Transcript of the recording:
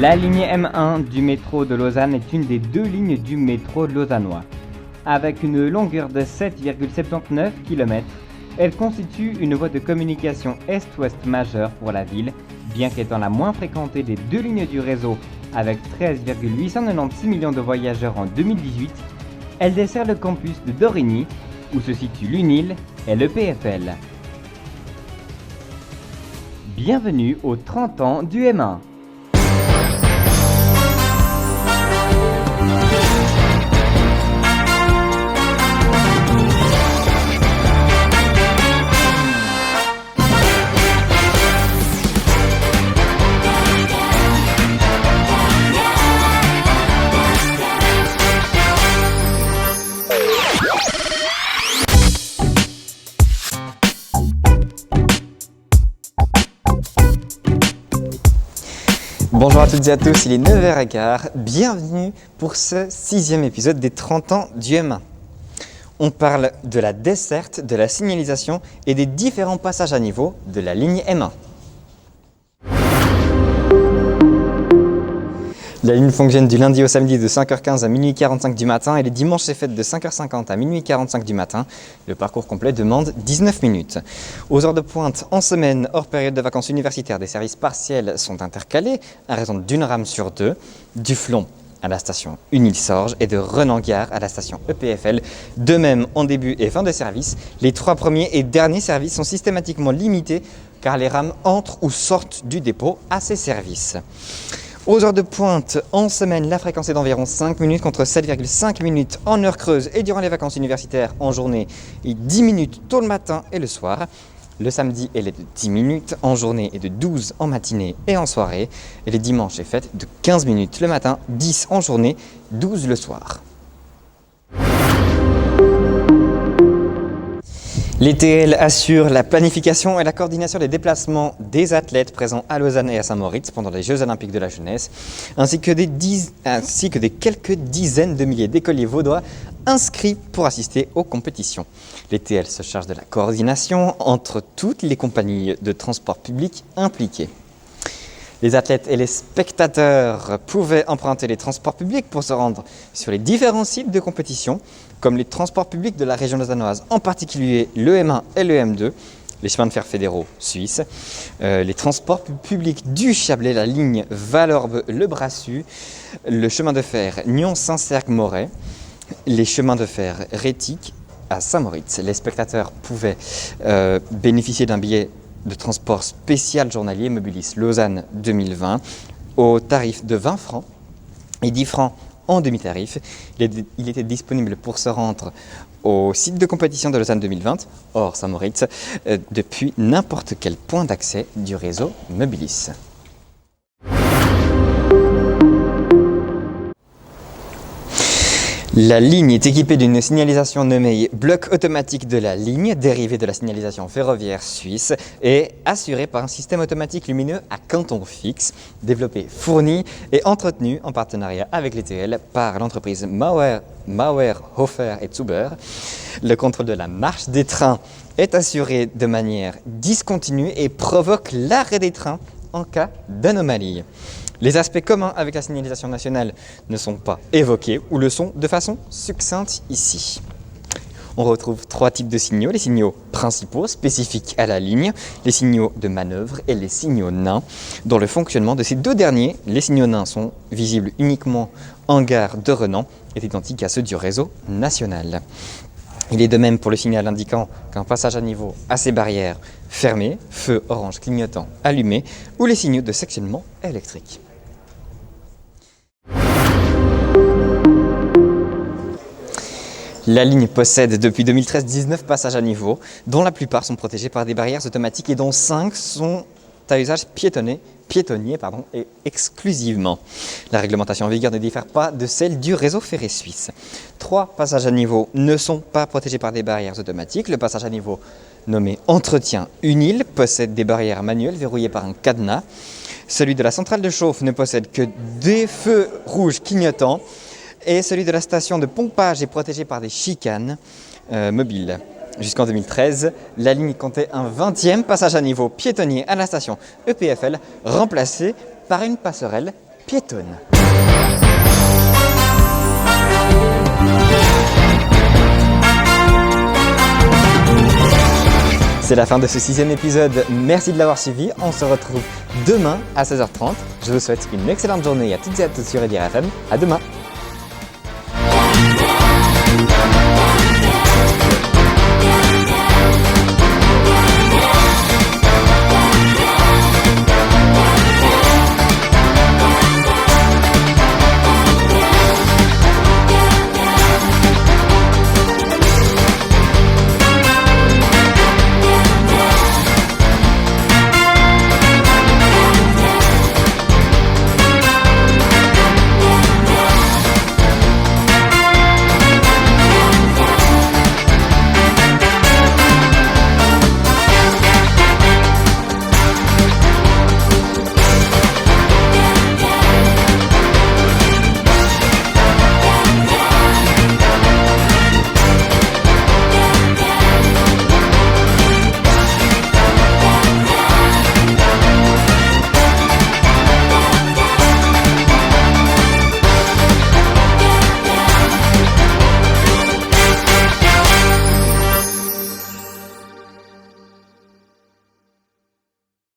La ligne M1 du métro de Lausanne est une des deux lignes du métro lausannois. Avec une longueur de 7,79 km, elle constitue une voie de communication est-ouest majeure pour la ville, bien qu'étant la moins fréquentée des deux lignes du réseau avec 13,896 millions de voyageurs en 2018. Elle dessert le campus de Dorigny, où se situe l'UNIL et l'EPFL. Bienvenue aux 30 ans du M1. Bonjour à toutes et à tous, il est 9h15, bienvenue pour ce 6e épisode des 30 ans du M1. On parle de la desserte, de la signalisation et des différents passages à niveau de la ligne M1. La ligne fonctionne du lundi au samedi de 5h15 à minuit 45 du matin et les dimanches c'est fait de 5h50 à minuit 45 du matin. Le parcours complet demande 19 minutes. Aux heures de pointe, en semaine, hors période de vacances universitaires, des services partiels sont intercalés à raison d'une rame sur deux, du Flon à la station Unil-Sorge et de Renan-Gare à la station EPFL. De même, en début et fin de service, les 3 premiers et derniers services sont systématiquement limités car les rames entrent ou sortent du dépôt à ces services. Aux heures de pointe, en semaine, la fréquence est d'environ 5 minutes contre 7,5 minutes en heure creuse et durant les vacances universitaires en journée et 10 minutes tôt le matin et le soir. Le samedi, elle est de 10 minutes en journée et de 12 en matinée et en soirée. Et les dimanches est faite de 15 minutes le matin, 10 en journée, 12 le soir. Les TL assurent la planification et la coordination des déplacements des athlètes présents à Lausanne et à Saint-Moritz pendant les Jeux Olympiques de la Jeunesse, ainsi que des quelques dizaines de milliers d'écoliers vaudois inscrits pour assister aux compétitions. Les TL se chargent de la coordination entre toutes les compagnies de transport public impliquées. Les athlètes et les spectateurs pouvaient emprunter les transports publics pour se rendre sur les différents sites de compétition, comme les transports publics de la région lausannoise, en particulier le M1 et le M2, les chemins de fer fédéraux suisses, les transports publics du Chablais, la ligne Valorbe-Le Brassus, le chemin de fer Nyon-Saint-Cergue-Moret, les chemins de fer Rétique à Saint-Moritz. Les spectateurs pouvaient bénéficier d'un billet de transport spécial journalier Mobilis Lausanne 2020 au tarif de 20 francs et 10 francs en demi-tarif. Il était disponible pour se rendre au site de compétition de Lausanne 2020, hors Saint-Moritz, depuis n'importe quel point d'accès du réseau Mobilis. La ligne est équipée d'une signalisation nommée bloc automatique de la ligne, dérivée de la signalisation ferroviaire suisse, et assurée par un système automatique lumineux à canton fixe, développé, fourni et entretenu en partenariat avec les TL par l'entreprise Mauer, Hofer et Zuber. Le contrôle de la marche des trains est assuré de manière discontinue et provoque l'arrêt des trains en cas d'anomalie. Les aspects communs avec la signalisation nationale ne sont pas évoqués ou le sont de façon succincte ici. On retrouve 3 types de signaux, les signaux principaux spécifiques à la ligne, les signaux de manœuvre et les signaux nains. Dans le fonctionnement de ces 2 derniers, les signaux nains sont visibles uniquement en gare de Renan et identiques à ceux du réseau national. Il est de même pour le signal indiquant qu'un passage à niveau a ses barrières fermées, feu orange clignotant allumé, ou les signaux de sectionnement électrique. La ligne possède depuis 2013 19 passages à niveau, dont la plupart sont protégés par des barrières automatiques et dont 5 sont à usage piétonnier et exclusivement. La réglementation en vigueur ne diffère pas de celle du réseau ferré suisse. 3 passages à niveau ne sont pas protégés par des barrières automatiques. Le passage à niveau nommé entretien Unil possède des barrières manuelles verrouillées par un cadenas. Celui de la centrale de chauffe ne possède que des feux rouges clignotants. Et celui de la station de pompage est protégé par des chicanes mobiles. Jusqu'en 2013, la ligne comptait un 20e passage à niveau piétonnier à la station EPFL, remplacé par une passerelle piétonne. C'est la fin de ce 6e épisode. Merci de l'avoir suivi. On se retrouve demain à 16h30. Je vous souhaite une excellente journée à toutes et à tous sur EDR FM. À demain.